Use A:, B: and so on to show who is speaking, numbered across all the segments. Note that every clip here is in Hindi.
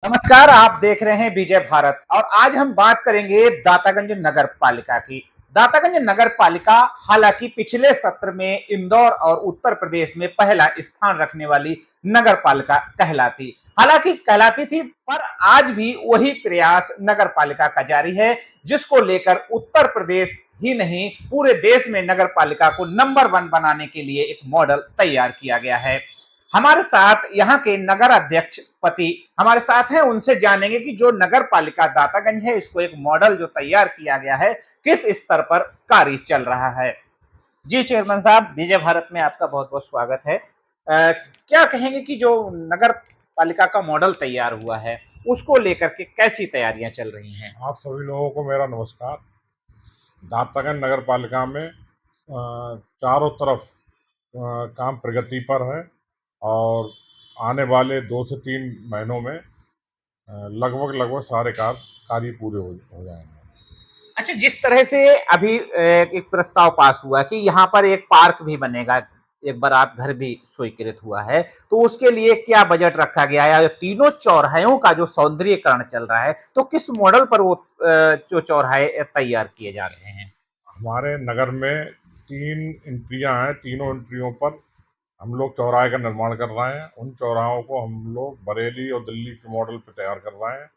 A: नमस्कार, आप देख रहे हैं विजय भारत और आज हम बात करेंगे दातागंज नगर पालिका की। दातागंज नगर पालिका हालांकि पिछले सत्र में इंदौर और उत्तर प्रदेश में पहला स्थान रखने वाली नगर पालिका कहलाती थी, पर आज भी वही प्रयास नगर पालिका का जारी है, जिसको लेकर उत्तर प्रदेश ही नहीं पूरे देश में नगर पालिका को नंबर 1 बनाने के लिए एक मॉडल तैयार किया गया है। हमारे साथ यहाँ के नगर अध्यक्ष पति हमारे साथ हैं, उनसे जानेंगे कि जो नगर पालिका दातागंज है, इसको एक मॉडल जो तैयार किया गया है, किस स्तर पर कार्य चल रहा है। जी चेयरमैन साहब, विजय भारत में आपका बहुत बहुत स्वागत है। क्या कहेंगे कि जो नगर पालिका का मॉडल तैयार हुआ है, उसको लेकर के कैसी तैयारियां चल रही हैं।
B: आप सभी लोगों को मेरा नमस्कार। दातागंज नगर पालिका में चारों तरफ काम प्रगति पर है और आने वाले 2 से 3 महीनों में लगभग लगभग सारे कार्य पूरे हो जाएंगे।
A: अच्छा, जिस तरह से अभी एक प्रस्ताव पास हुआ कि यहाँ पर एक पार्क भी बनेगा, एक बारात घर भी स्वीकृत हुआ है, तो उसके लिए क्या बजट रखा गया है? तीनों चौराहों का जो सौंदर्यीकरण चल रहा है, तो किस मॉडल पर वो जो चौराहे तैयार किए जा रहे हैं?
B: हमारे नगर में 3 एंट्रियां हैं। तीनों एंट्रियों पर हम लोग चौराहे का निर्माण कर रहे हैं। उन चौराहों को हम लोग बरेली और दिल्ली के मॉडल पर तैयार कर रहे हैं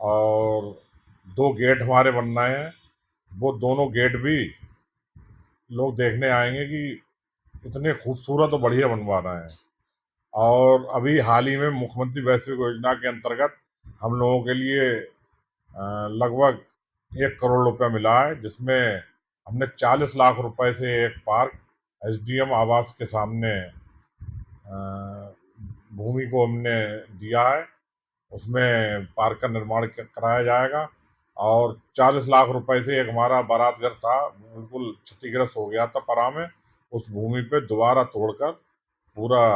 B: और 2 गेट हमारे बन रहे हैं। वो दोनों गेट भी लोग देखने आएंगे कि इतने खूबसूरत और बढ़िया बनवा रहे हैं। और अभी हाल ही में मुख्यमंत्री वैश्विक योजना के अंतर्गत हम लोगों के लिए लगभग 1 करोड़ रुपया मिला है, जिसमें हमने 40 लाख रुपए से एक पार्क एसडीएम आवास के सामने भूमि को हमने दिया है। उसमें पार्क का निर्माण कराया जाएगा और 40 लाख रुपए से एक हमारा बारात घर था, बिल्कुल क्षतिग्रस्त हो गया था परा में। उस भूमि पे दोबारा तोड़कर पूरा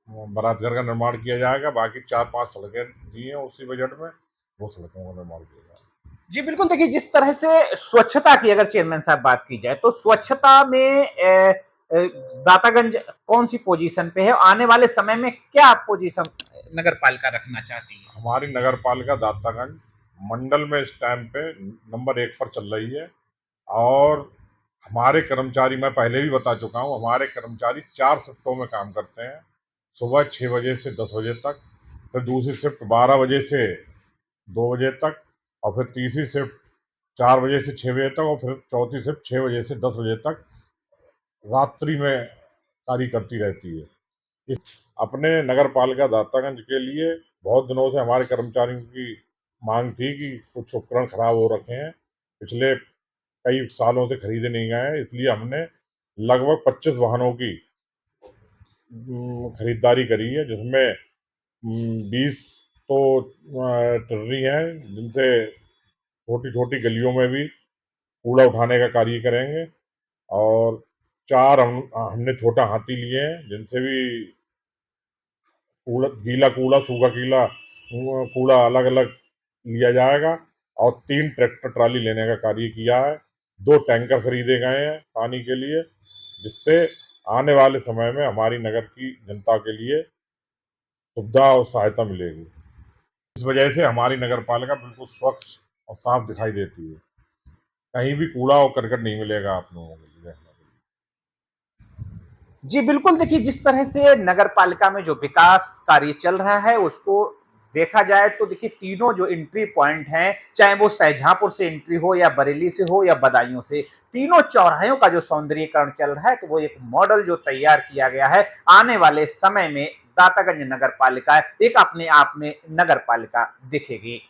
B: बारात घर का निर्माण किया जाएगा। बाकी 4-5 सड़कें दी हैं उसी बजट में, वो सड़कों का निर्माण किया जाएगा।
A: जी बिल्कुल, देखिए जिस तरह से स्वच्छता की अगर चेयरमैन साहब बात की जाए, तो स्वच्छता में दातागंज कौन सी पोजीशन पे है? आने वाले समय में क्या पोजीशन नगर पालिका रखना चाहती है?
B: हमारी नगर पालिका दातागंज मंडल में इस टाइम पे नंबर 1 पर चल रही है और हमारे कर्मचारी, मैं पहले भी बता चुका हूँ, हमारे कर्मचारी 4 शिफ्टों में काम करते हैं। सुबह 6 बजे से 10 बजे तक, फिर दूसरी शिफ्ट 12 बजे से 2 बजे तक, और फिर तीसरी शिफ्ट 4 बजे से 6 बजे तक, और फिर चौथी शिफ्ट 6 बजे से 10 बजे तक रात्रि में कार्य करती रहती है। इस अपने नगर पालिका दातागंज के लिए बहुत दिनों से हमारे कर्मचारियों की मांग थी कि कुछ उपकरण खराब हो रखे हैं, पिछले कई सालों से खरीदे नहीं गए हैं, इसलिए हमने लगभग 25 वाहनों की खरीदारी करी है, जिसमें 20 तो टर्री हैं, जिनसे छोटी छोटी गलियों में भी कूड़ा उठाने का कार्य करेंगे। और 4 हमने छोटा हाथी लिए हैं, जिनसे भी कूड़ा, गीला कूड़ा, सूखा गीला कूड़ा अलग अलग लिया जाएगा। और 3 ट्रैक्टर ट्राली लेने का कार्य किया है। 2 टैंकर खरीदे गए हैं पानी के लिए, जिससे आने वाले समय में हमारी नगर की जनता के लिए सुविधा और सहायता मिलेगी। इस वजह से हमारी नगर पालिका बिल्कुल स्वच्छ और साफ दिखाई देती है। कहीं भी कूड़ा और करकट नहीं मिलेगा आप लोगों को देखने के लिए।
A: जी बिल्कुल, देखिए जिस तरह से नगर पालिका में जो विकास कार्य चल रहा है, उसको देखा जाए तो देखिए तीनों जो एंट्री पॉइंट हैं, चाहे वो शाहजहांपुर से एंट्री हो या बरेली से हो या बदायूं से, तीनों चौराहों का जो सौंदर्यीकरण चल रहा है, तो वो एक मॉडल जो तैयार किया गया है। आने वाले समय में दातागंज नगर पालिका एक अपने आप में नगर पालिका दिखेगी।